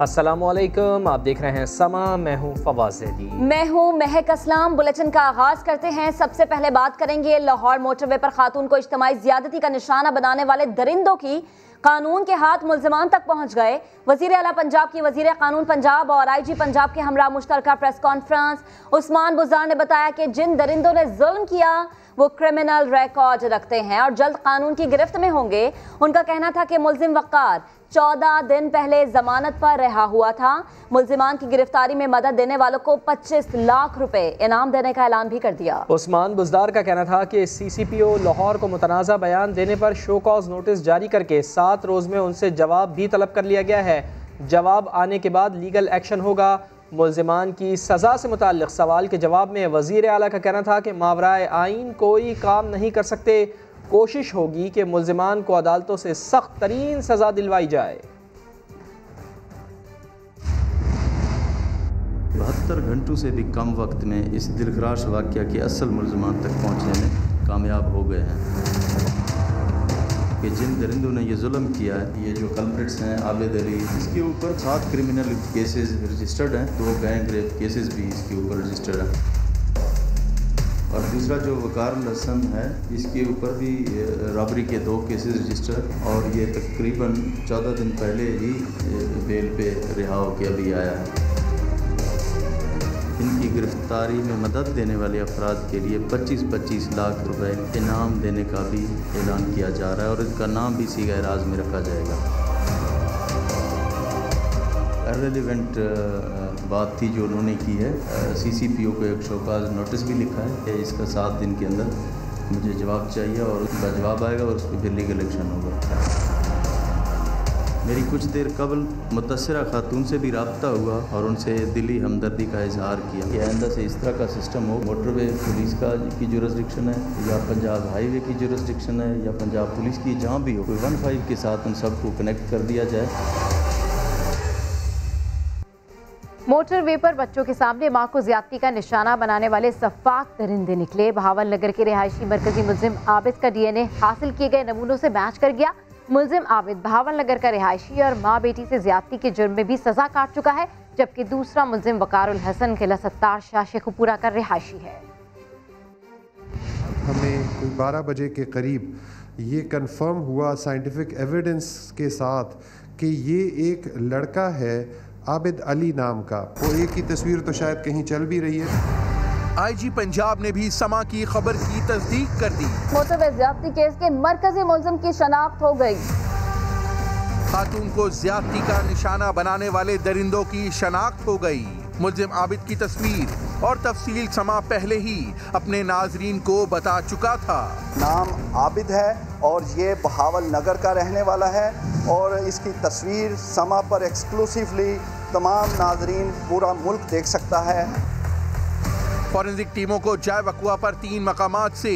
अस्सलामुअलैकुम, आप देख रहे हैं समा। मैं हूँ फवाज ज़ैदी। मैं हूँ महक असलाम। बुलेटिन का आगाज करते हैं। सबसे पहले बात करेंगे लाहौर मोटरवे पर खातून को इज्तिमाई ज्यादती का निशाना बनाने वाले दरिंदों की कानून के हाथ मुल्जिमान तक पहुंच गए। वजीर आला पंजाब की वजीर कानून पंजाब और IG पंजाब के हमरा मुश्तरका प्रेस कॉन्फ्रेंस उस्मान बुज़दार ने बताया कि जिन दरिंदों ने जुल्म किया वो क्रिमिनल रिकॉर्ड रखते हैं और जल्द कानून की गिरफ्त में होंगे। उनका कहना था कि मुल्जिम वक़ार 14 दिन पहले जमानत पर रहा हुआ था। मुल्जिमान की गिरफ्तारी में मदद देने वालों को 25 लाख रुपए इनाम देने का ऐलान भी कर दिया। उस्मान बुज़दार का कहना था कि CCPO लाहौर को मुतनाज़ा बयान देने पर शो कॉज नोटिस जारी करके 7 रोज़ में उनसे जवाब भी तलब कर लिया गया है। जवाब आने के बाद लीगल एक्शन होगा। मुल्जिमान की सज़ा से मुताल्लिक़ सवाल के जवाब में वज़ीर आला का कहना था कि मावराए आइन कोई काम नहीं कर सकते। कोशिश होगी कि मुल्जिमान को अदालतों से सख्त तरीन सज़ा दिलवाई जाए। 72 घंटों से भी कम वक्त में इस दिलखराश वाक़या के असल मुल्जिमान तक पहुँचने में कामयाब हो गए हैं कि जिन दरिंदों ने ये जुल्म किया है, ये जो कल्प्रिट्स हैं आबिद अली, इसके ऊपर 7 क्रिमिनल केसेस रजिस्टर्ड हैं, 2 गैंग रेप केसेस भी इसके ऊपर रजिस्टर्ड हैं। और दूसरा जो वकारुल हसन है, इसके ऊपर भी रॉबरी के 2 केसेस रजिस्टर और ये तकरीबन 14 दिन पहले ही बेल पे रिहा होकर अभी आया है। इनकी गिरफ्तारी में मदद देने वाले अफराद के लिए 25-25 लाख रुपए इनाम देने का भी ऐलान किया जा रहा है और इसका नाम भी सीगा राज में रखा जाएगा। इररिलेवेंट बात थी जो उन्होंने की है। CCPO को एक शोकाज नोटिस भी लिखा है कि इसका 7 दिन के अंदर मुझे जवाब चाहिए और उसका जवाब आएगा और उस पर फिर लीगल एक्शन होगा। मेरी कुछ देर कबल मुतस्सिरा खातून से भी रब्ता हुआ और उनसे दिली हमदर्दी का इजहार किया कि आइंदा से इस तरह का सिस्टम हो। मोटरवे पुलिस का की जुरिस्डिक्शन है या पंजाब हाईवे की जुरिस्डिक्शन है या पंजाब पुलिस की, जहाँ भी हो, कोई 15 के साथ उन सबको कनेक्ट कर दिया जाए। मोटरवे पर बच्चों के सामने मां को ज्यादती का निशाना बनाने वाले सफाक दरिंदे निकले। बहावल नगर के रिहायशी मरकजी मुल्जिम आबिद का DNA हासिल किए गए नमूनों से मैच कर गया। मुल्जिम आबिद बहावल नगर का रिहायशी और माँ बेटी से ज्यादती के जुर्म में भी सजा काट चुका है, जबकि दूसरा मुल्जिम वकारुल हसन किला सत्तार शाह शेखुपुरा का रिहायशी है। हमें कोई 12 बजे के करीब ये कंफर्म हुआ साइंटिफिक एविडेंस के साथ कि ये एक लड़का है आबिद अली नाम का। वो एक ही तस्वीर तो शायद कहीं चल भी रही है। IG पंजाब ने भी समा की खबर की तस्दीक कर दी। मोटरवे ज्यादती केस के मरकजी मुल्जिम की शनाख्त हो गई। खातून को ज्यादती का निशाना बनाने वाले दरिंदों की शनाख्त हो गई। मुल्जिम आबिद की तस्वीर और तफसील समा पहले ही अपने नाजरीन को बता चुका था। नाम आबिद है और ये बहावल नगर का रहने वाला है और इसकी तस्वीर समा पर एक्सक्लूसिवली तमाम नाजरीन पूरा मुल्क देख सकता है। फॉरेंसिक टीमों को जाय वकुआ पर 3 मकामात से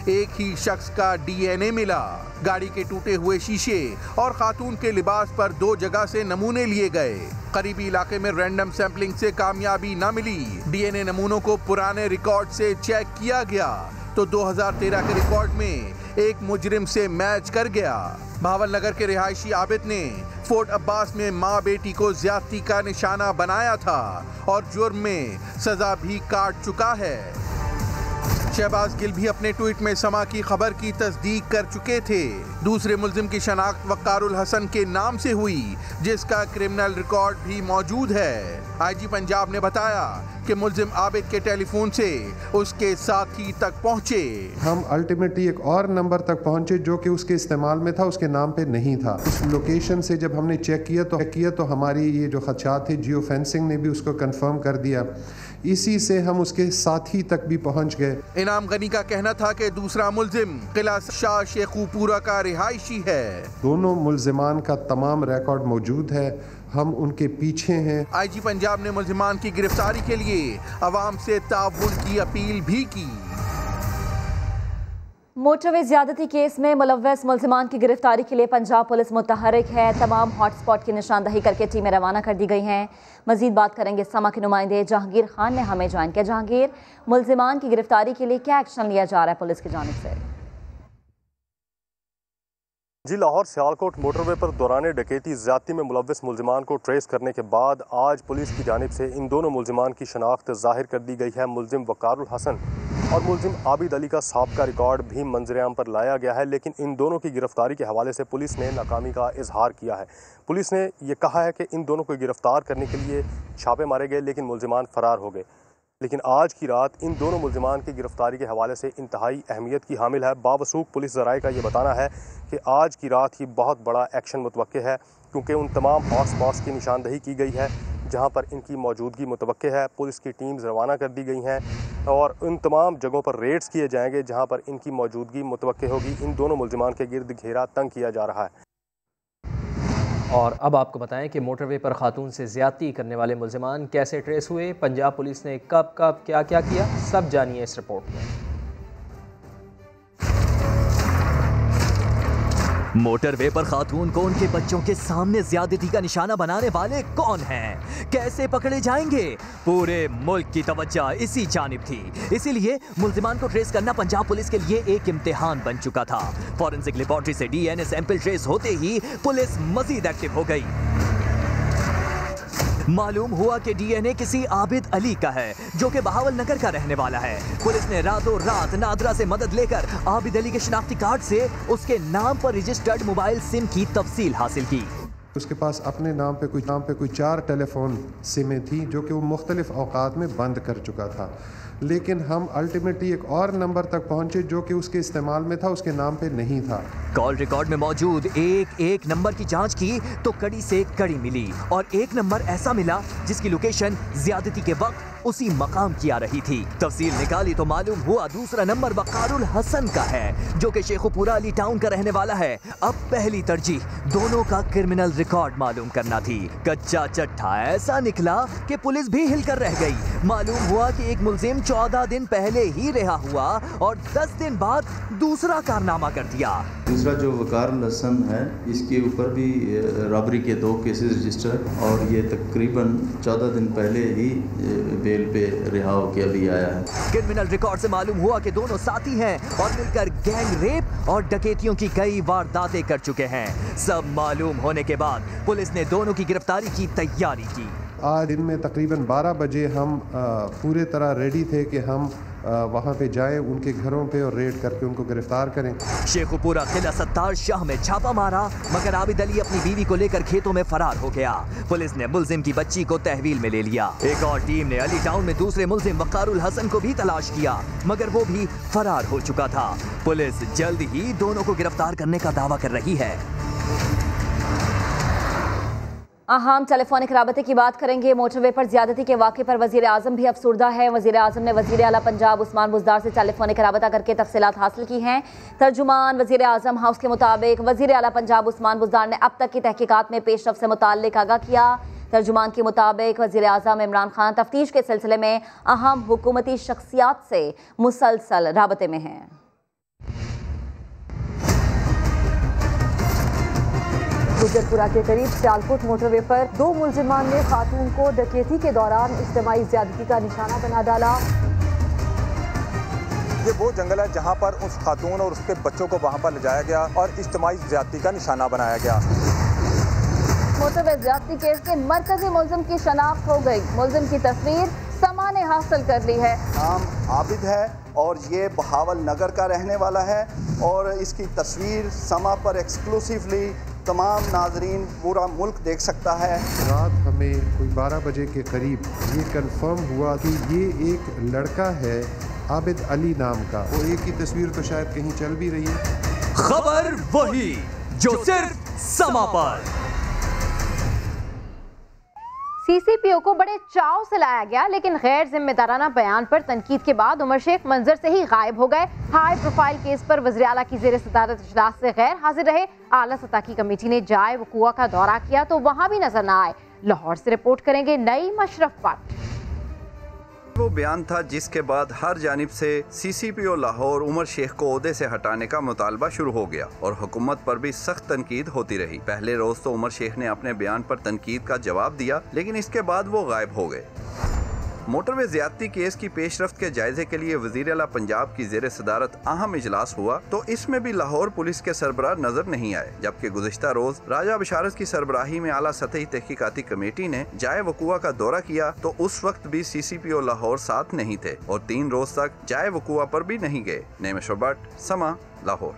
एक ही शख्स का DNA मिला। गाड़ी के टूटे हुए शीशे और खातून के लिबास पर 2 जगह से नमूने लिए गए। करीबी इलाके में रैंडम सैंपलिंग से कामयाबी न मिली। DNA नमूनों को पुराने रिकॉर्ड से चेक किया गया तो 2013 के रिकॉर्ड में एक मुजरिम से मैच कर गया। बहावल नगर के रिहायशी आबिद ने फोर्ट अब्बास में माँ बेटी को ज्यादती का निशाना बनाया था और जुर्म में सजा भी काट चुका है। शहबाज गिल भी अपने ट्वीट में समा की खबर की तस्दीक कर चुके थे। दूसरे मुल्जिम की शनाख्त वकारुल हसन के नाम से हुई, जिसका क्रिमिनल रिकॉर्ड भी मौजूद है। IG पंजाब ने बताया कि मुल्जिम आबिद के टेलीफोन से उसके साथी तक पहुंचे। हम अल्टीमेटली एक और नंबर तक पहुंचे जो कि उसके इस्तेमाल में था, उसके नाम पे नहीं था। उस लोकेशन से जब हमने चेक किया तो हमारी ये जो खदशात थे जियो फेंसिंग ने भी उसको कंफर्म कर दिया। इसी से हम उसके साथी तक भी पहुंच गए। इनाम गनी का कहना था कि दूसरा मुल्जिम किला शाह शेखुपुरा का रिहायशी है। दोनों मुल्जिमान का तमाम रिकॉर्ड मौजूद है, हम उनके पीछे हैं। IG पंजाब ने मुल्जिमान की गिरफ्तारी के लिए अवाम से ताउन की अपील भी की। मोटरवे ज्यादती केस में मुलव्वस मुल्जिमान की गिरफ्तारी के लिए पंजाब पुलिस मुतहरिक है। तमाम हॉटस्पॉट की निशानदही करके टीमें रवाना कर दी गई हैं। मजीद बात करेंगे समा के नुमाइंदे जहांगीर खान ने हमें ज्वाइन किया। जहांगीर, मुल्जिमान की गिरफ्तारी के लिए क्या एक्शन लिया जा रहा है पुलिस की जानिब से? जी, लाहौर सियालकोट मोटरवे पर दौरान डकैती ज़्यादती में मुलव्वस मुलजिमान को ट्रेस करने के बाद आज पुलिस की जानिब से इन दोनों मुलजिमान की शनाख्त ज़ाहिर कर दी गई है। मुलजिम वकारुल हसन और मुलजिम आबिद अली का साबका रिकॉर्ड भी मंजर-ए-आम पर लाया गया है, लेकिन इन दोनों की गिरफ्तारी के हवाले से पुलिस ने नाकामी का इजहार किया है। पुलिस ने यह कहा है कि इन दोनों को गिरफ्तार करने के लिए छापे मारे गए, लेकिन मुलजिमान फ़रार हो गए। लेकिन आज की रात इन दोनों मुलजिमान की गिरफ्तारी के हवाले से इंतहाई अहमियत की हामिल है। बावसूख पुलिस ज़राए का ये बताना है कि आज की रात ही बहुत बड़ा एक्शन मुतवक्के है, क्योंकि उन तमाम हॉटस्पॉट्स की निशानदही की गई है जहां पर इनकी मौजूदगी मुतवक्के है। पुलिस की टीम्स रवाना कर दी गई हैं और उन तमाम जगहों पर रेड्स किए जाएंगे जहां पर इनकी मौजूदगी मुतवक्के होगी। इन दोनों मुलजिमान के गिर्द घेरा तंग किया जा रहा है। और अब आपको बताएं कि मोटरवे पर खातून से ज़्यादती करने वाले मुलजिमान कैसे ट्रेस हुए, पंजाब पुलिस ने कब कब क्या क्या किया, सब जानिए इस रिपोर्ट में। मोटरवे पर खातून को उनके बच्चों के सामने ज्यादती का निशाना बनाने वाले कौन हैं? कैसे पकड़े जाएंगे? पूरे मुल्क की तवज्जो इसी जानिब थी, इसीलिए मुल्जिमान को ट्रेस करना पंजाब पुलिस के लिए एक इम्तिहान बन चुका था। फॉरेंसिक लेबोरेटरी से डीएनए सैंपल ट्रेस होते ही पुलिस मजीद एक्टिव हो गई। मालूम हुआ कि डीएनए किसी आबिद अली का है, जो कि बहावल नगर का रहने वाला है। पुलिस ने रातों रात नादरा से मदद लेकर आबिद अली के शनाख्ती कार्ड से उसके नाम पर रजिस्टर्ड मोबाइल सिम की तफसील हासिल की। उसके पास अपने नाम पे कोई 4 टेलीफोन सिमें थी जो कि वो मुख्तलिफ औकात में बंद कर चुका था, लेकिन हम अल्टीमेटली एक और नंबर तक पहुंचे जो कि उसके इस्तेमाल में था, उसके नाम पे नहीं था। कॉल रिकॉर्ड में मौजूद एक नंबर की जांच की तो कड़ी से कड़ी मिली और एक नंबर ऐसा मिला जिसकी लोकेशन ज्यादती के वक्त उसी मकाम की आ रही थी। तफसील निकाली तो मालूम हुआ दूसरा नंबर वकारुल हसन का है, जो कि शेखुपुरा अली टाउन का रहने वाला है। अब पहली तरजीह दोनों का क्रिमिनल रिकॉर्ड मालूम करना थी। कच्चा चट्टा ऐसा निकला कि पुलिस भी हिलकर रह गई। मालूम हुआ कि एक मुलजिम 14 दिन पहले ही रिहा हुआ और 10 दिन बाद दूसरा कारनामा कर दिया। दूसरा जो वकारुल हसन है, इसके ऊपर भी रॉबरी के 2 केसेस रजिस्टर और ये तकरीबन 14 दिन पहले ही बेल पे रिहा होकर अभी आया है। क्रिमिनल रिकॉर्ड से मालूम हुआ कि दोनों साथी हैं और मिलकर गैंग रेप और डकैतियों की कई वारदातें कर चुके हैं। सब मालूम होने के बाद पुलिस ने दोनों की गिरफ्तारी की तैयारी की। आज दिन में तकरीबन 12 बजे हम पूरे तरह रेडी थे कि हम वहाँ पे जाएं, उनके घरों पे और रेड करके उनको गिरफ्तार करें। शेखुपुरा किला सत्तार शाह में छापा मारा, मगर आबिद अली अपनी बीवी को लेकर खेतों में फरार हो गया। पुलिस ने मुलजिम की बच्ची को तहवील में ले लिया। एक और टीम ने अली टाउन में दूसरे मुलजिम वकारुल हसन को भी तलाश किया, मगर वो भी फरार हो चुका था। पुलिस जल्द ही दोनों को गिरफ्तार करने का दावा कर रही है। अहम टेलीफोनिक राबते की बात करेंगे। मोटरवे पर ज्यादती के वाक़े पर वज़ीर आज़म भी अफसुर्दा है। वज़ीर आज़म ने वज़ीर आला पंजाब उस्मान बुज़दार से टेलीफोनिक राबता करके तफसीलात हासिल की हैं। तर्जुमान वज़ीर आज़म हाउस के मुताबिक वज़ीर आला पंजाब उस्मान बुज़दार ने अब तक की तहकीकात में पेशरफ से मुताल्लिक आगाह किया। तर्जुमान के मुताबिक वज़ीर आज़म इमरान खान तफ्तीश के सिलसिले में अहम हुकूमती शख्सियात से मुसलसल राबते में हैं। गुजरपुरा के करीब सियालकोट मोटरवे पर 2 मुलजिमान ने खातून को डकैती के दौरान इज्तिमाई ज़्यादती का निशाना बना डाला। ये वो जंगल है जहां पर उस खातून और उसके बच्चों को वहां पर ले जाया गया और इज्तिमाई ज़्यादती का निशाना बनाया गया। मोटरवे ज़्यादती केस के मरकजी मुलजिम की शनाख्त हो गई। मुलजिम की तस्वीर समा ने हासिल कर ली है। नाम आबिद है और ये बहावल नगर का रहने वाला है और इसकी तस्वीर समा पर एक्सक्लूसिवली तमाम नाजरीन पूरा मुल्क देख सकता है। रात हमें कोई 12 बजे के करीब ये कंफर्म हुआ कि ये एक लड़का है आबिद अली नाम का। वो एक ही तस्वीर तो शायद कहीं चल भी रही है। खबर वही जो सिर्फ समा पर। सीसीपीओ को बड़े चाव से लाया गया, लेकिन गैर जिम्मेदाराना बयान पर तनकीद के बाद उमर शेख मंजर से ही गायब हो गए। हाई प्रोफाइल केस पर वज़ीर आला की ज़ेर सदारत इजलास से गैर हाजिर रहे। आला सतह की कमेटी ने जाए वकुआ का दौरा किया तो वहां भी नजर न आए। लाहौर से रिपोर्ट करेंगे नई मशरफ भट्ट। वो बयान था जिसके बाद हर जानिब से सीसीपीओ लाहौर उमर शेख को ओहदे से हटाने का मुतालबा शुरू हो गया और हुकूमत पर भी सख्त तनकीद होती रही। पहले रोज तो उमर शेख ने अपने बयान पर तनकीद का जवाब दिया, लेकिन इसके बाद वो गायब हो गए। मोटरवे ज्यादती केस की पेशरफ्त के जायजे के लिए वजीर आला पंजाब की जेर सदारत अहम इजलास हुआ तो इसमें भी लाहौर पुलिस के सरबराह नजर नहीं आए, जबकि गुज़िश्ता रोज राजा बशारत की सरबराही में आला सतही तहकीकाती कमेटी ने जाए वकुआ का दौरा किया तो उस वक्त भी CCPO लाहौर साथ नहीं थे और 3 रोज तक जाए वकुआ पर भी नहीं गए। नेमिश भट्ट, समा, लाहौर।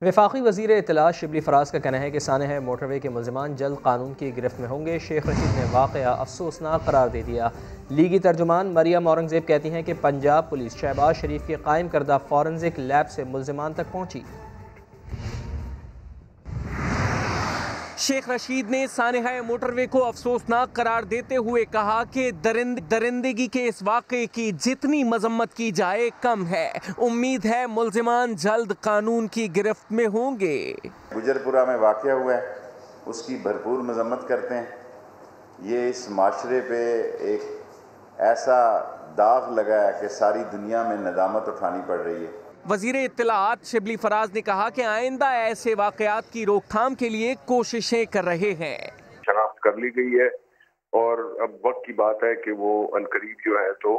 वफाकी वज़ीर इत्तला शिबली फराज का कहना है कि सानह मोटरवे के मुल्ज़िमान जल्द कानून की गिरफ्त में होंगे। शेख रशीद ने वाक़या अफसोसनाक करार दे दिया। लीगी तर्जुमान मरियम औरंगज़ेब कहती हैं कि पंजाब पुलिस शहबाज शरीफ के कायम करदा फॉरेंसिक लैब से मुल्ज़िमान तक पहुँची। शेख रशीद ने सानहा मोटरवे को अफसोसनाक करार देते हुए कहा कि दरिंदगी के इस वाक़े की जितनी मजम्मत की जाए कम है। उम्मीद है मुल्ज़िमान जल्द कानून की गिरफ्त में होंगे। गुजरपुरा में वाक़या हुआ है, उसकी भरपूर मजम्मत करते हैं। ये इस माशरे पे एक ऐसा दाग लगा है कि सारी दुनिया में नदामत उठानी पड़ रही है। वज़ीर इत्तलाआत शिबली फराज ने कहा कि आइंदा ऐसे वाक़यात की रोकथाम के लिए कोशिशें कर रहे हैं। शनाख्त कर ली गई है और अब वक्त की बात है कि वो अनकरीब जो है तो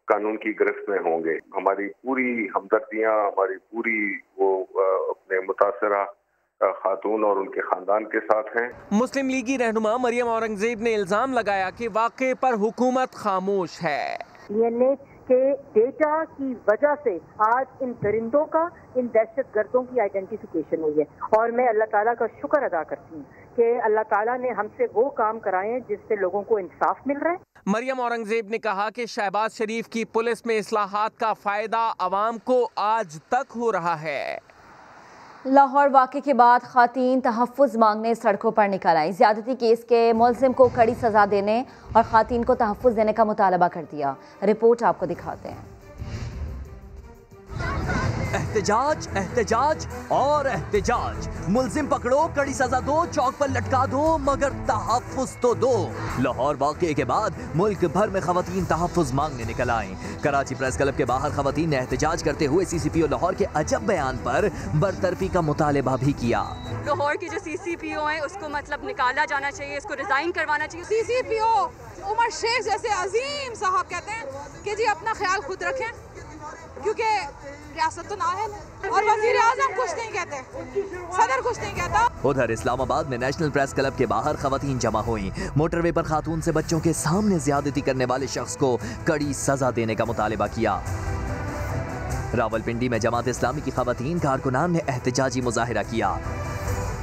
कानून की गिरफ्त में होंगे। हमारी पूरी हमदर्दियाँ, हमारी पूरी वो अपने मुतासरा खातून और उनके खानदान के साथ हैं। मुस्लिम लीगी रहनुमा मरियम औरंगजेब ने इल्जाम लगाया कि वाक़े पर हुकूमत खामोश है। DNA के डेटा की वजह से आज इन दरिंदों का, इन दहशत गर्दों की आइडेंटिफिकेशन हुई है और मैं अल्लाह ताला का शुक्र अदा करती हूँ कि अल्लाह ताला ने हमसे वो काम कराए हैं जिससे लोगों को इंसाफ मिल रहा है। मरियम औरंगजेब ने कहा कि शहबाज शरीफ की पुलिस में इस्लाहात का फायदा आवाम को आज तक हो रहा है। लाहौर वाक़े के बाद ख़ातीन तहफ़्फ़ुज़ मांगने सड़कों पर निकल आई। ज़्यादती केस के मुल्ज़िम को कड़ी सज़ा देने और ख़ातीन को तहफ़्फ़ुज़ देने का मुतालबा कर दिया। रिपोर्ट आपको दिखाते हैं। एहतजाज, एहतजाज और एहतजाज। मुल्जिम पकड़ो, कड़ी सजा दो, चौक पर लटका दो, मगर तहफ़्फ़ुज़ तो दो। लाहौर वाक़े के बाद मुल्क भर में ख़वातीन तहफ़्फ़ुज़ मांगने निकल आए। कराची प्रेस क्लब के बाहर ख़वातीन ने एहतजाज करते हुए CCPO लाहौर के अजब बयान पर बरतरफी का मुतालबा भी किया। लाहौर की जो CCPO है उसको मतलब निकाला जाना चाहिए, इसको रिजाइन करवाना चाहिए। CCPO उमर शेख जैसे अजीम साहब कहते हैं कि जी अपना ख्याल खुद रखें क्योंकि रियासत तो ना है और वज़ीर आज़म कुछ नहीं कहते, सदर कुछ नहीं कहता। उधर इस्लामाबाद में नेशनल प्रेस क्लब के बाहर ख़वातीन जमा हुई। मोटरवे पर खातून से बच्चों के सामने ज्यादती करने वाले शख्स को कड़ी सजा देने का मुतालबा किया। रावलपिंडी में जमात इस्लामी की ख़वातीन कारकुनान ने एहतजाजी मुजाहिरा किया।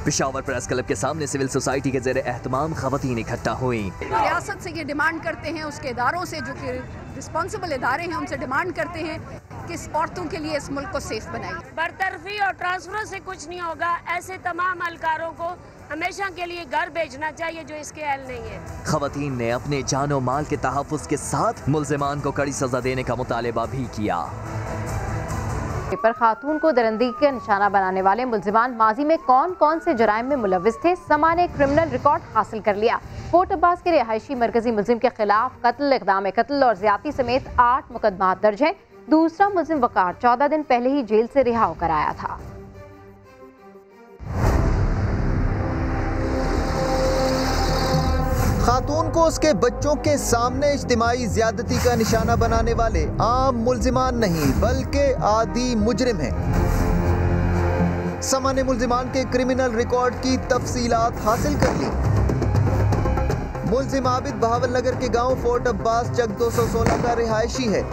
पेशावर प्रेस क्लब के सामने सिविल सोसाइटी के ज़ेर एहतमाम ख़वातीन इकट्ठा हुई। रियासत से ये डिमांड करते हैं, उसके इदारों से जो कि रिस्पॉन्सिबल इदारे हैं उनसे डिमांड करते हैं कि औरतों के लिए इस मुल्क को सेफ बनाइए। बरतरफी और ट्रांसफर से कुछ नहीं होगा। ऐसे तमाम अलकारों को हमेशा के लिए घर भेजना चाहिए जो इसके अहल नहीं है। ख़वातीन ने अपने जानो माल के तहफ़्फ़ुज़ के साथ मुल्ज़िमान को कड़ी सजा देने का मुतालबा भी किया। पर खातून को दरिंदगी का निशाना बनाने वाले मुल्ज़िमान माजी में कौन कौन से जराइम में मुलव्विस थे, समा ने क्रिमिनल रिकॉर्ड हासिल कर लिया। कोट अब्बास के रिहायशी मरकजी मुल्ज़िम के खिलाफ कत्ल, इक़दाम कत्ल और ज़्यादती समेत 8 मुकदमात दर्ज हैं। दूसरा मुल्ज़िम वकार 14 दिन पहले ही जेल से रिहा होकर आया था। खातून को उसके बच्चों के सामने इज्तिमाई ज्यादती का निशाना बनाने वाले आम मुल्जिमान नहीं बल्कि आदी मुजरिम हैं। समा ने मुल्जिमान के क्रिमिनल रिकॉर्ड की तफसीलात हासिल कर ली। मुल्जिम आबिद बहावल नगर के गांव फोर्ट अब्बास चक 216 का रिहायशी है।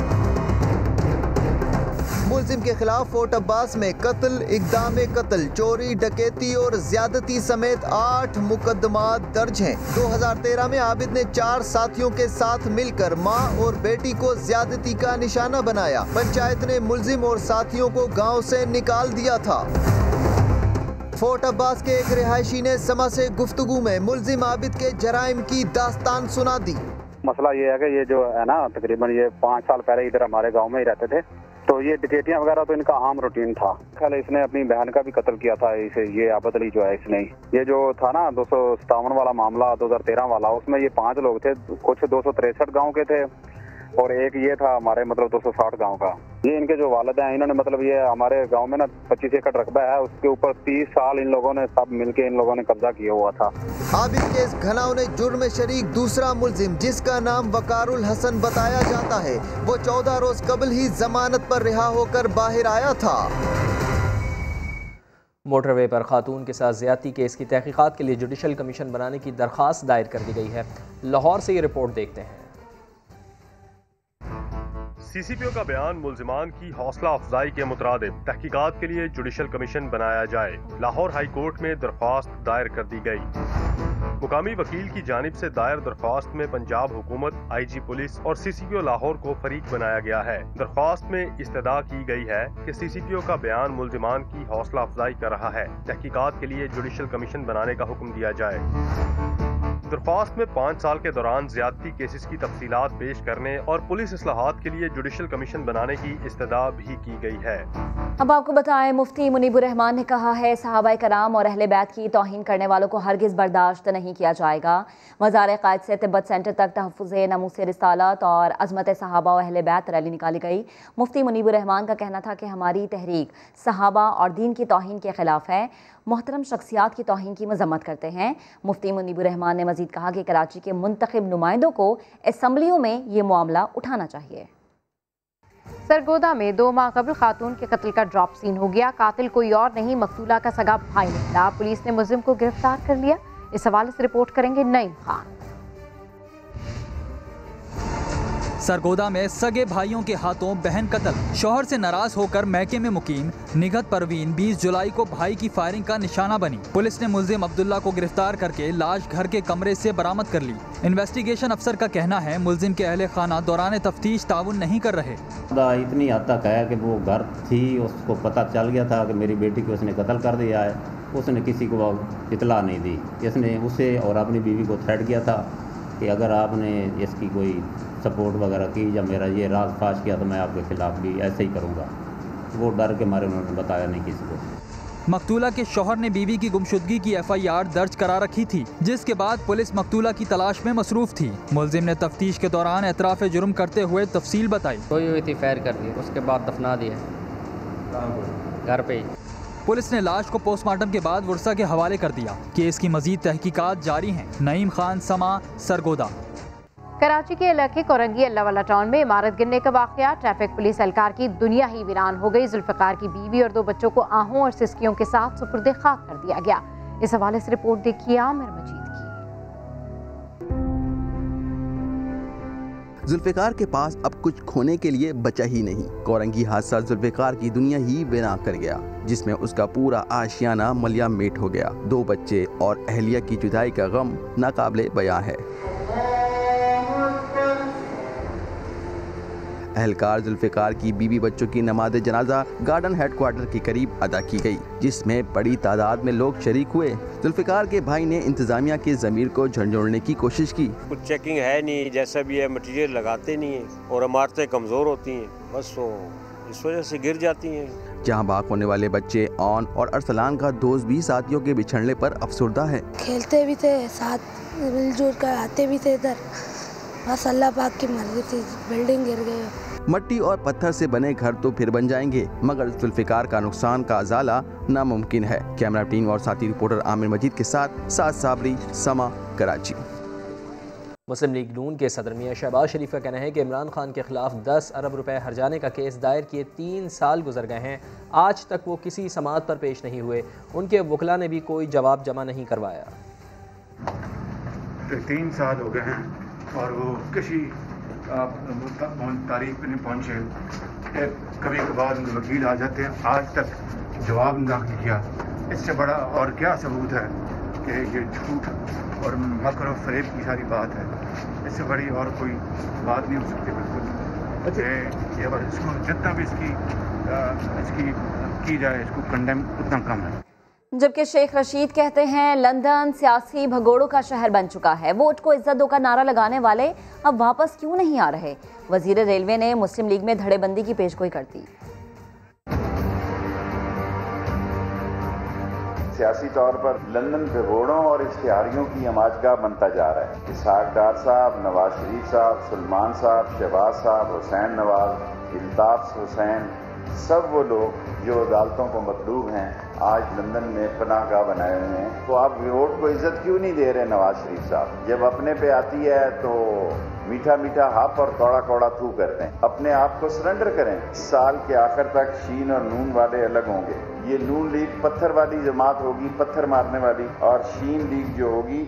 मुल्जिम के खिलाफ फोर्ट अब्बास में कत्ल, इक़दाम कत्ल, चोरी, डकैती और ज्यादती समेत 8 मुकदमात दर्ज हैं। 2013 में आबिद ने 4 साथियों के साथ मिलकर मां और बेटी को ज्यादती का निशाना बनाया। पंचायत ने मुल्जिम और साथियों को गांव से निकाल दिया था। फोर्ट अब्बास के एक रिहायशी ने समा से गुफ्तगू में मुल्जिम आबिद के जराइम की दास्तान सुना दी। मसला ये है कि ये जो है ना तकरीबन ये 5 साल पहले इधर हमारे गाँव में ही रहते थे, तो ये डकैतियां वगैरह तो इनका आम रूटीन था। कल इसने अपनी बहन का भी कत्ल किया था, इसे ये आबद अली जो है इसने। ये जो था ना 257 वाला मामला 2013 वाला, उसमें ये 5 लोग थे, कुछ 263 गांव के थे और एक ये था हमारे मतलब 260 गांव का। ये इनके जो वालिद हैं इन्होंने मतलब ये हमारे गांव में ना 25 एकड़ रकबा है, उसके ऊपर 30 साल इन लोगों ने सब मिलके इन लोगों ने कब्जा किया हुआ था। आबिद के इस घिनौने जुर्म में शरीक दूसरा मुल्जिम, जिसका नाम वकारुल हसन बताया जाता है, वो 14 रोज कबल ही जमानत पर रिहा होकर बाहर आया था। मोटरवे पर खातून के साथ ज्यादती केस की तहकीकात के लिए जुडिशल कमीशन बनाने की दरख्वास्त दायर कर दी गई है। लाहौर से ये रिपोर्ट देखते हैं। सीसीपीओ का बयान मुल्जिमान की हौसला अफजाई के मुताबिक तहकीकात के लिए जुडिशल कमीशन बनाया जाए। लाहौर हाई कोर्ट में दरख्वास्त दायर कर दी गई। मुकामी वकील की जानिब से दायर दरख्वास्त में पंजाब हुकूमत, IG पुलिस और CCPO लाहौर को फरीक बनाया गया है। दरख्वास्त में इस्तदा की गई है कि CCPO का बयान मुल्जिमान की हौसला अफजाई कर रहा है। तहकीकात के लिए जुडिशल कमीशन बनाने का हुक्म दिया जाए। दरख्वास्त में 5 साल के दौरान ज्यादती केसेस की तफसीलात पेश करने और पुलिस इस्लाहात के लिए जुडिशल कमीशन बनाने की इस्तदा भी की गई है। अब आपको बताएं, मुफ्ती मुनीबुर रहमान ने कहा है सहाबाए कराम और अहले बैत की तौहीन करने वालों को हरगिज़ बर्दाश्त नहीं किया जाएगा। मज़ार क़ायद से तिब्बत सेंटर तक तहफ़्फ़ुज़े नमूस रिसालत और अज़मत सहाबा और अहले बैत रैली निकाली गई। मुफ्ती मुनीबुर रहमान का कहना था कि हमारी तहरीक सहाबा और दीन की तौहीन के खिलाफ है, मोहतरम शख्सियात की तौहीन की मजम्मत करते हैं। मुफ्ती मुनीबुर रहमान ने मजीद कहा कि कराची के मुंतखब नुमाइंदों को असम्बलियों में ये मामला उठाना चाहिए। सरगोदा में 2 माह कबल खातून के कत्ल का ड्रॉप सीन हो गया। कातिल कोई और नहीं, मकतूला का सगा भाई निकला। पुलिस ने मुलजिम को गिरफ्तार कर लिया। इस हवाले से रिपोर्ट करेंगे नईम खान। सरगोदा में सगे भाइयों के हाथों बहन कत्ल। शौहर से नाराज होकर मैके में मुकीम निगहत परवीन 20 जुलाई को भाई की फायरिंग का निशाना बनी। पुलिस ने मुल्जिम अब्दुल्ला को गिरफ्तार करके लाश घर के कमरे से बरामद कर ली। इन्वेस्टिगेशन अफसर का कहना है मुल्जिम के अहले खाना दौरान तफ्तीश ताउन नहीं कर रहे। इतनी हद तक है कि वो घर थी, उसको पता चल गया था कि मेरी बेटी को उसने कत्ल कर दिया है। उसने किसी को इतला नहीं दी। इसने उसे और अपनी बीवी को थ्रेट किया था कि अगर आपने इसकी कोई सपोर्ट वगैरह की या मेरा ये राज फाश किया तो मैं आपके खिलाफ भी ऐसे ही करूँगा। वो डर के मारे उन्होंने बताया नहीं किसी को। मकतूला के शौहर ने बीवी की गुमशुदगी की FIR दर्ज करा रखी थी, जिसके बाद पुलिस मकतूला की तलाश में मसरूफ थी। मुल्जिम ने तफ्तीश के दौरान एतराफ़ जुर्म करते हुए तफसील बताई। सोई हुई थी, फायर कर दी, उसके बाद दफना दिया घर पे। पुलिस ने लाश को पोस्टमार्टम के बाद वर्सा के हवाले कर दिया। केस की मजीद तहकीकात जारी हैं। नईम खान, समा, सरगोदा। कराची के इलाके कोरंगी अल्लाहवाला टाउन में इमारत गिरने का वाकया। ट्रैफिक पुलिस एहलकार की दुनिया ही वीरान हो गई। जुल्फिकार की बीवी और 2 बच्चों को आहों और सिसकियों के साथ सुपुर्द खाक कर दिया गया। इस हवाले से रिपोर्ट देखिए आमिर मजीद की। जुल्फिकार के पास अब कुछ खोने के लिए बचा ही नहीं। कोरंगी हादसा जुल्फिकार की दुनिया ही वीरान कर गया, जिसमें उसका पूरा आशियाना मलिया मेट हो गया। 2 बच्चे और अहलिया की जुदाई का गम नाकाबिले बयां है। अहलकार जुल्फिकार की बीवी बच्चों की नमाज जनाजा गार्डन हेडक्वार्टर के करीब अदा की गई, जिसमें बड़ी तादाद में लोग शरीक हुए। जुल्फिकार के भाई ने इंतजामिया के ज़मीर को झंझोड़ने की कोशिश की। कुछ चेकिंग है नहीं, जैसा भी है मटीरियल लगाते नहीं है और इमारतें कमज़ोर होती हैं, बस वो इस वजह से गिर जाती हैं। जहाँ बाग होने वाले बच्चे ऑन और अरसलान का दोस्त भी साथियों के बिछड़ने पर अफसुर्दा है। खेलते भी थे साथ, मिलजुल कर आते भी थे इधर, बस अल्लाह पाक की मर्जी थी, बिल्डिंग गिर गई। मट्टी और पत्थर से बने घर तो फिर बन जाएंगे, मगर जुल्फिकार का नुकसान का अजाला नामुमकिन है। कैमरा टीम और साथी रिपोर्टर आमिर मजीद के साथ साबरी, समा, कराची। मुस्लिम लीग नून के सदर मियां शहबाज शरीफ का कहना है कि इमरान खान के खिलाफ 10 अरब रुपए हर्जाने का केस दायर किए 3 साल गुजर गए हैं, आज तक वो किसी समाअत पर पेश नहीं हुए। उनके वकला ने भी कोई जवाब जमा नहीं करवाया। 3 साल हो गए हैं और वो किसी तारीख पर नहीं पहुँचे। कभी कभार वकील आ जाते हैं, आज तक जवाब ना किया। इससे बड़ा और क्या सबूत है कि ये झूठ और मकर और फरेब की सारी बात है। इससे बड़ी और कोई बात नहीं हो सकती। बिल्कुल ये इसको जितना भी इसकी की जाए, इसको कंडेम उतना कम है। जबकि शेख रशीद कहते हैं लंदन सियासी भगोड़ों का शहर बन चुका है, वोट को इज्जत दो का नारा लगाने वाले अब वापस क्यों नहीं आ रहे। वजीर रेलवे ने मुस्लिम लीग में धड़ेबंदी की पेशगोई कर दी। सियासी तौर पर लंदन भगोड़ों और इश्तिहारियों की अमाजगाह बनता जा रहा है। इसहाक डार साहब, नवाज शरीफ साहब, सलमान साहब, शहबाज साहब, हुसैन नवाज, इल्ताफ हुसैन, सब वो लोग जो अदालतों को मतलूब हैं, आज लंदन में पनाहगाह बनाए हुए हैं। तो आप वोट को इज्जत क्यों नहीं दे रहे नवाज शरीफ साहब? जब अपने पे आती है तो मीठा मीठा हाफ और कौड़ा कौड़ा थू करते हैं। अपने आप को सरेंडर करें। साल के आखिर तक शीन और नून वाले अलग होंगे। ये नून लीग पत्थर वाली जमात होगी, पत्थर मारने वाली, और शीन लीग जो होगी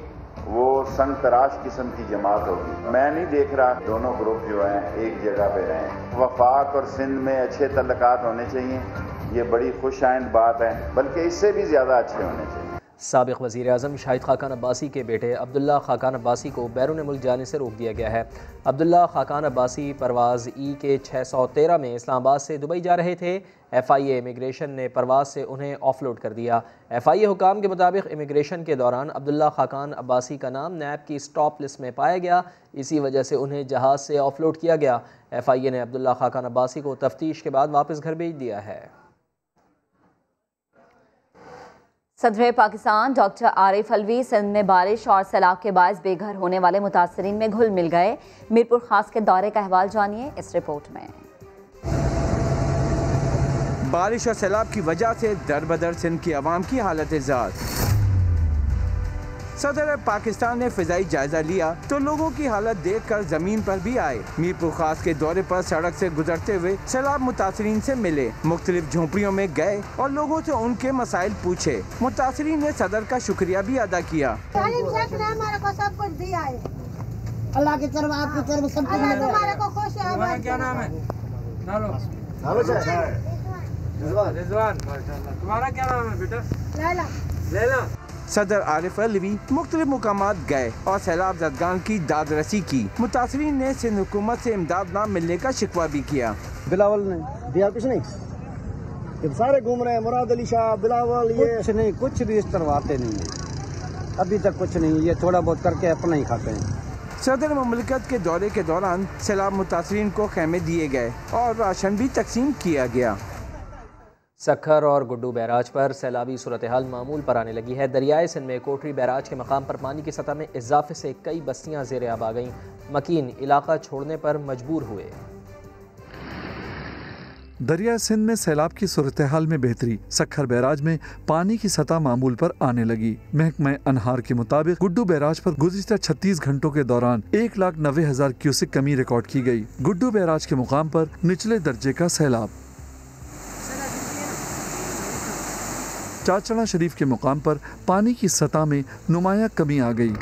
वो संग तराश किस्म की जमात होगी। मैं नहीं देख रहा दोनों ग्रुप जो हैं एक जगह पे रहें। वफाक और सिंध में अच्छे तल्लुकात होने चाहिए, ये बड़ी खुश आइंद बात है, बल्कि इससे भी ज़्यादा अच्छे होने चाहिए। साबिक़ वज़ीर आज़म शाहिद खाकान अब्बासी के बेटे अब्दुल्ला खाकान अब्बासी को बैरून मुल्क जाने से रोक दिया गया है। अब्दुल्ला खाकान अब्बासी परवाज़ ई के 613 में इस्लामाबाद से दुबई जा रहे थे। FIA इमिग्रेशन ने परवाज़ से उन्हें ऑफलोड कर दिया। FIA हुकाम के मुताबिक इमिग्रेशन के दौरान अब्दुल्ला खाकान अब्बासी का नाम नैब की स्टॉप लिस्ट में पाया गया। इसी वजह से उन्हें जहाज़ से ऑफलोड किया गया। FIA ने अब्दुल्ला खाकान अब्बासी को तफ्तीश के बाद वापस घर भेज दिया है। सदर पाकिस्तान डॉक्टर आरिफ अलवी सिंध में बारिश और सैलाब के बायस बेघर होने वाले मुतासरीन में घुल मिल गए। मीरपुर खास के दौरे का अहवाल जानिए इस रिपोर्ट में। बारिश और सैलाब की वजह से दर बदर सिंध की आवाम की हालत ज़ात। सदर पाकिस्तान ने फिजाई जायजा लिया तो लोगों की हालत देखकर जमीन पर भी आए। मीरपुर खास के दौरे पर सड़क से गुजरते हुए सैलाब मुतासरीन से मिले, मुख्तलिफ झोंपड़ियों में गए और लोगों से उनके मसाइल पूछे। मुतासरीन ने सदर का शुक्रिया भी अदा किया। हमारे को सब कुछ दिया है, अल्लाह की तरफ आपकी तरफ सब कुछ हमारे को खुश है। तुम्हारा क्या नाम है? रिजवान। तुम्हारा क्या नाम है बेटा? लैला। लैला। सदर आरिफ अलवी मुख्तलिफ मुकामात गए और सैलाब ज़दगान की दाद रसी की। मुतासरीन ने सिंध हुकूमत से इमदाद न मिलने का शिकवा भी किया। बिलावल ने दिया कुछ नहीं, ये सारे घूम रहे हैं, मुराद अली शाह, बिलावल, ये कुछ नहीं, कुछ भी इस तरह आते नहीं है अभी तक, कुछ नहीं, ये थोड़ा बहुत करके अपना ही खाते हैं। सदर मुमलिकत के दौरे के दौरान सैलाब मुतासरीन को खेमे दिए गए और राशन भी तकसीम किया गया। सखर और गुड्डू बैराज पर सैलाबी सूरत हाल मामूल पर आने लगी है। दरियाए सिंध में कोटरी बैराज के मकाम पर पानी की सतह में इजाफे से कई बस्तियां ज़ेर आब आ गईं। मकीन इलाका छोड़ने पर मजबूर हुए। दरिया सिंध में सैलाब की सूरत हाल में बेहतरी। सखर बैराज में पानी की सतह मामूल पर आने लगी। महकमा अनहार के मुताबिक गुड्डू बैराज पर गुज़िश्ता 36 घंटों के दौरान 1,90,000 क्यूसिक कमी रिकॉर्ड की गई। गुड्डू बैराज के मुकाम पर निचले दर्जे का सैलाब। चाचड़ा शरीफ के मुकाम पर पानी की सतह में नुमाया कमी आ गई।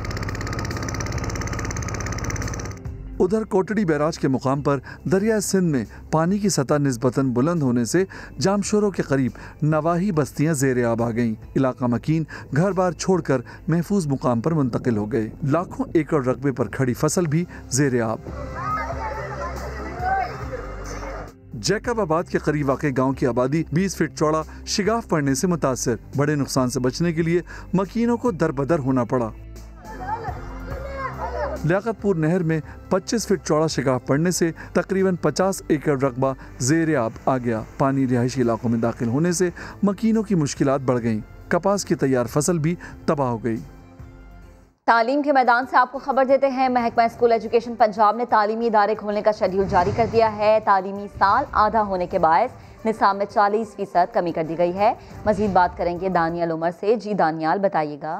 उधर कोटड़ी बैराज के मुकाम पर दरिया सिंध में पानी की सतह निस्बतन बुलंद होने से जामशोरों के करीब नवाही बस्तियां ज़ेर आब आ गईं। इलाका मकीन घर बार छोड़कर महफूज मुकाम पर मुंतकिल हो गए। लाखों एकड़ रकबे पर खड़ी फसल भी ज़ेर आब। जैकबाबाद के करीब वाक़े गांव की आबादी 20 फीट चौड़ा शिगाफ पड़ने से मुतासर। बड़े नुकसान से बचने के लिए मकीनों को दरबदर होना पड़ा। लियाकतपुर नहर में 25 फीट चौड़ा शिगाफ पड़ने से तकरीबन 50 एकड़ रकबा ज़ेर आब आ गया। पानी रिहायशी इलाकों में दाखिल होने से मकीनों की मुश्किलात बढ़ गईं। कपास की तैयार फसल भी तबाह हो गई। तालीम के मैदान से आपको खबर देते हैं। महकमा स्कूल एजुकेशन पंजाब ने तालीमी इदारे खोलने का शेड्यूल जारी कर दिया है। तालीमी साल आधा होने के बायस निसाब में 40% कमी कर दी गई है। मजीद बात करेंगे दानियाल उमर से। जी दानियाल, बताइएगा।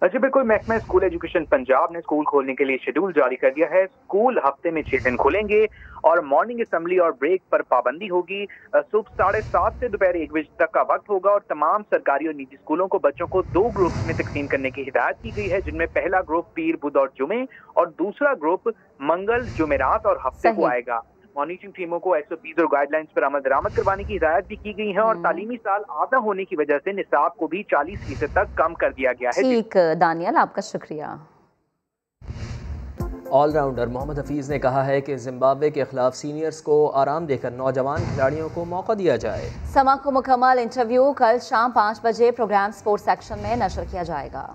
जी बिल्कुल, महकमा स्कूल एजुकेशन पंजाब ने स्कूल खोलने के लिए शेड्यूल जारी कर दिया है। स्कूल हफ्ते में 6 दिन खुलेंगे और मॉर्निंग असेंबली और ब्रेक पर पाबंदी होगी। सुबह 7:30 से दोपहर 1 बजे तक का वक्त होगा और तमाम सरकारी और निजी स्कूलों को बच्चों को 2 ग्रुप्स में तकसीम करने की हिदायत की गई है, जिनमें पहला ग्रुप पीर, बुध और जुमे और दूसरा ग्रुप मंगल, जुमेरात और हफ्ते को आएगा। मॉनिटरिंग टीमों को SOPs और गाइडलाइंस पर अमल दरामद करवाने की हिदायत भी की गई है और तालीमी साल आधा होने की वजह से निसाब को भी 40% तक कम कर दिया गया है। ठीक दानियाल, आपका शुक्रिया। ऑलराउंडर मोहम्मद हफीज़ ने कहा है कि जिम्बाब्वे के खिलाफ सीनियर्स को आराम देकर नौजवान खिलाड़ियों को मौका दिया जाए। समा को मुकम्मल इंटरव्यू कल शाम 5 बजे प्रोग्राम स्पोर्ट्स सेक्शन में नशर किया जाएगा।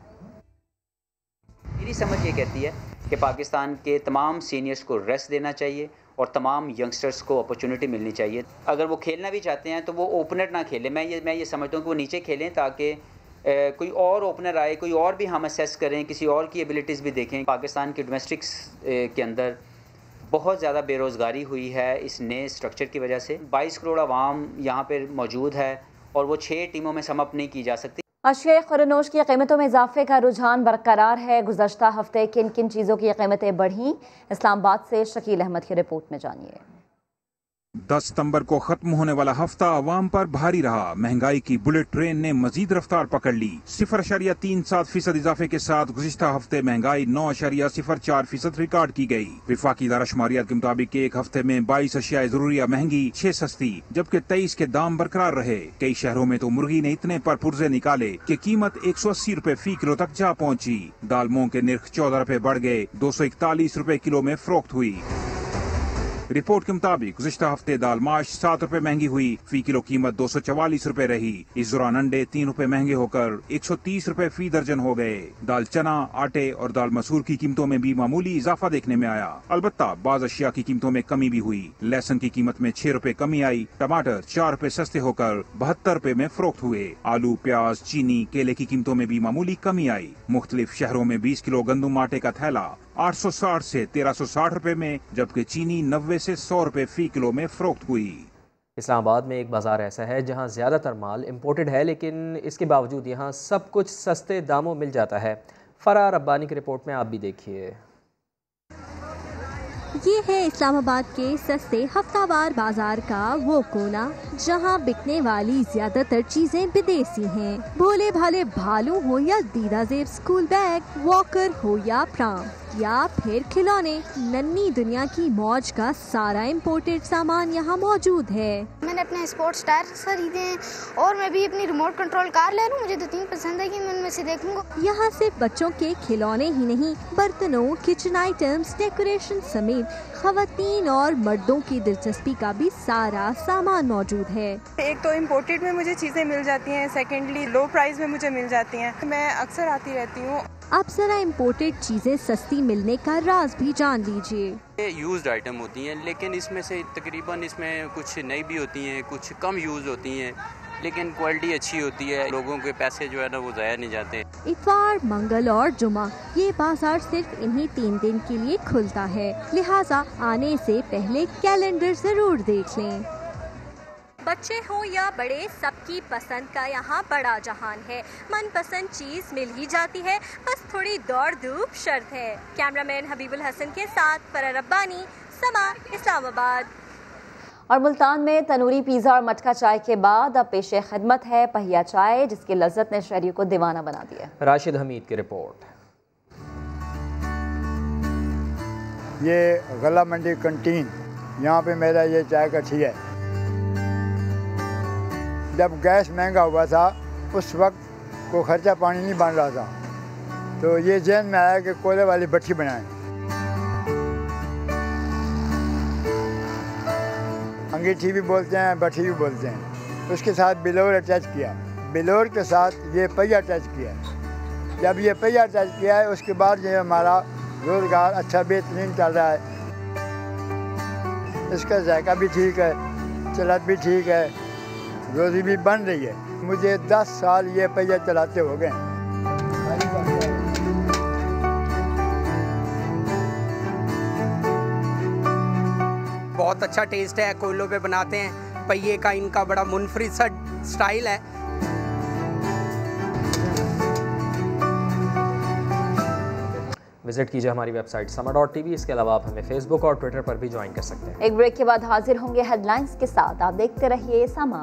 मेरी समझ ये कहती है कि पाकिस्तान के तमाम सीनियर्स को रेस्ट देना चाहिए और तमाम यंगस्टर्स को अपॉर्चुनिटी मिलनी चाहिए। अगर वो खेलना भी चाहते हैं तो वो ओपनर ना खेलें। मैं ये समझता हूँ कि वो नीचे खेलें ताकि कोई और ओपनर आए, कोई और भी हम असेस करें, किसी और की एबिलिटीज़ भी देखें। पाकिस्तान के डोमेस्टिक्स के अंदर बहुत ज़्यादा बेरोज़गारी हुई है इस नए स्ट्रक्चर की वजह से। 22 करोड़ आवाम यहाँ पर मौजूद है और वो 6 टीमों में सम अप नहीं की जा सकती। अशिया खुरनोश की कीमतों में इजाफे का रुझान बरकरार है। गुज़श्ता हफ्ते किन किन चीज़ों की कीमतें बढ़ीं, इस्लामाबाद से शकील अहमद की रिपोर्ट में जानिए। 10 सितंबर को खत्म होने वाला हफ्ता अवाम पर भारी रहा। महंगाई की बुलेट ट्रेन ने मजीद रफ्तार पकड़ ली। 0.37% इजाफे के साथ गुज़िश्ता हफ्ते महंगाई 9.04% रिकॉर्ड की गई। विफाकी दारशुमारियात के मुताबिक एक हफ्ते में 22 अशिया जरूरिया महंगी, 6 सस्ती, जबकि 23 के दाम बरकरार रहे। कई शहरों में तो मुर्गी ने इतने पर पुर्जे निकाले कि कीमत 180 रुपए फी किलो तक जा पहुँची। दाल मूंग के निर्ख 14 रुपए बढ़ गए, 241 रुपए किलो में फरोख्त हुई। रिपोर्ट के मुताबिक गुज़िश्ता हफ्ते दाल माश 7 रुपए महंगी हुई, फी किलो कीमत 244 रुपए रही। इस दौरान अंडे 3 रुपए महंगे होकर 130 रुपए फी दर्जन हो गए। दाल चना, आटे और दाल मसूर की कीमतों में भी मामूली इजाफा देखने में आया। अलबत्ता बाज अशिया की कीमतों में कमी भी हुई। लहसुन की कीमत में 6 रुपए कमी आई। टमाटर 4 रुपए सस्ते होकर 72 रुपए में फरोख्त हुए। आलू, प्याज, चीनी, केले की कीमतों में भी मामूली कमी आई। मुख्तलिफ शहरों में 20 किलो गंदुम आटे का थैला 860 से 1360 रुपए में, जबकि चीनी 90 से 100 रुपए फी किलो में फरोख्त हुई। इस्लामाबाद में एक बाज़ार ऐसा है जहां ज़्यादातर माल इम्पोर्टेड है, लेकिन इसके बावजूद यहां सब कुछ सस्ते दामों मिल जाता है। फराह रब्बानी की रिपोर्ट में आप भी देखिए। ये है इस्लामाबाद के सस्ते हफ्तावार बाजार का वो कोना जहां बिकने वाली ज्यादातर चीजें विदेशी हैं। भोले भाले भालू हो या दीदा जेब स्कूल बैग, वॉकर हो या प्राम या फिर खिलौने, नन्ही दुनिया की मौज का सारा इम्पोर्टेड सामान यहाँ मौजूद है। मैंने अपने स्पोर्ट्स टायर खरीदे हैं और मैं भी अपनी रिमोट कंट्रोल कार ले लूं। मुझे 2-3 पसंद है कि मैं उनमें से देखूंगा। यहाँ सिर्फ बच्चों के खिलौने ही नहीं, बर्तनों, किचन आइटम्स, डेकोरेशन समेत खवातीन और मर्दों की दिलचस्पी का भी सारा सामान मौजूद है। एक तो इम्पोर्टेड में मुझे चीजें मिल जाती हैं, सेकेंडली लो प्राइस में मुझे मिल जाती हैं। मैं अक्सर आती रहती हूँ। अब जरा इम्पोर्टेड चीजें सस्ती मिलने का राज भी जान लीजिए। ये यूज्ड आइटम होती हैं, लेकिन इसमें से तकरीबन इसमें कुछ नई भी होती हैं, कुछ कम यूज होती हैं, लेकिन क्वालिटी अच्छी होती है। लोगों के पैसे जो है ना वो ज़ाया नहीं जाते। इतवार, मंगल और जुमा ये बाजार सिर्फ इन्हीं 3 दिन के लिए खुलता है, लिहाजा आने से पहले कैलेंडर जरूर देख लें। बच्चे हो या बड़े, सबकी पसंद का यहाँ बड़ा जहान है। मनपसंद चीज मिल ही जाती है, बस थोड़ी दौड़ धूप शर्त है। कैमरामैन हबीबुल हसन के साथ फराह रब्बानी, समा, इस्लामाबाद। और मुल्तान में तनूरी पिज़्ज़ा और मटका चाय के बाद अब पेशे खिदमत है पहिया चाय, जिसकी लज्जत ने शहरियों को दीवाना बना दिया। राशिद हमीद की रिपोर्ट। ये गला मंडी कंटीन, यहाँ पे मेरा ये चाय का ठिया है। जब गैस महंगा हुआ था उस वक्त को खर्चा पानी नहीं बन रहा था, तो ये जहन में आया कि कोयले वाली भट्टी बनाएं। अंगीठी भी बोलते हैं, भट्टी भी बोलते हैं। उसके साथ बिलोर अटैच किया, बिलोर के साथ ये पहिया अटैच किया। जब ये पहिया अटैच किया है उसके बाद जो हमारा रोज़गार अच्छा बेहतरीन चल रहा है। इसका जायका भी ठीक है, चलत भी ठीक है, रोज़ी भी बन रही है। मुझे 10 साल ये पहिया चलाते हो गए। बहुत अच्छा टेस्ट है, कोयलों पे बनाते हैं। पहिए का इनका बड़ा मुनफरिद सा स्टाइल है। विजिट कीजिए हमारी वेबसाइट sama.tv। इसके अलावा आप हमें फेसबुक और ट्विटर पर भी ज्वाइन कर सकते हैं। एक ब्रेक के बाद हाजिर होंगे हेडलाइंस के साथ। आप देखते रहिए समा।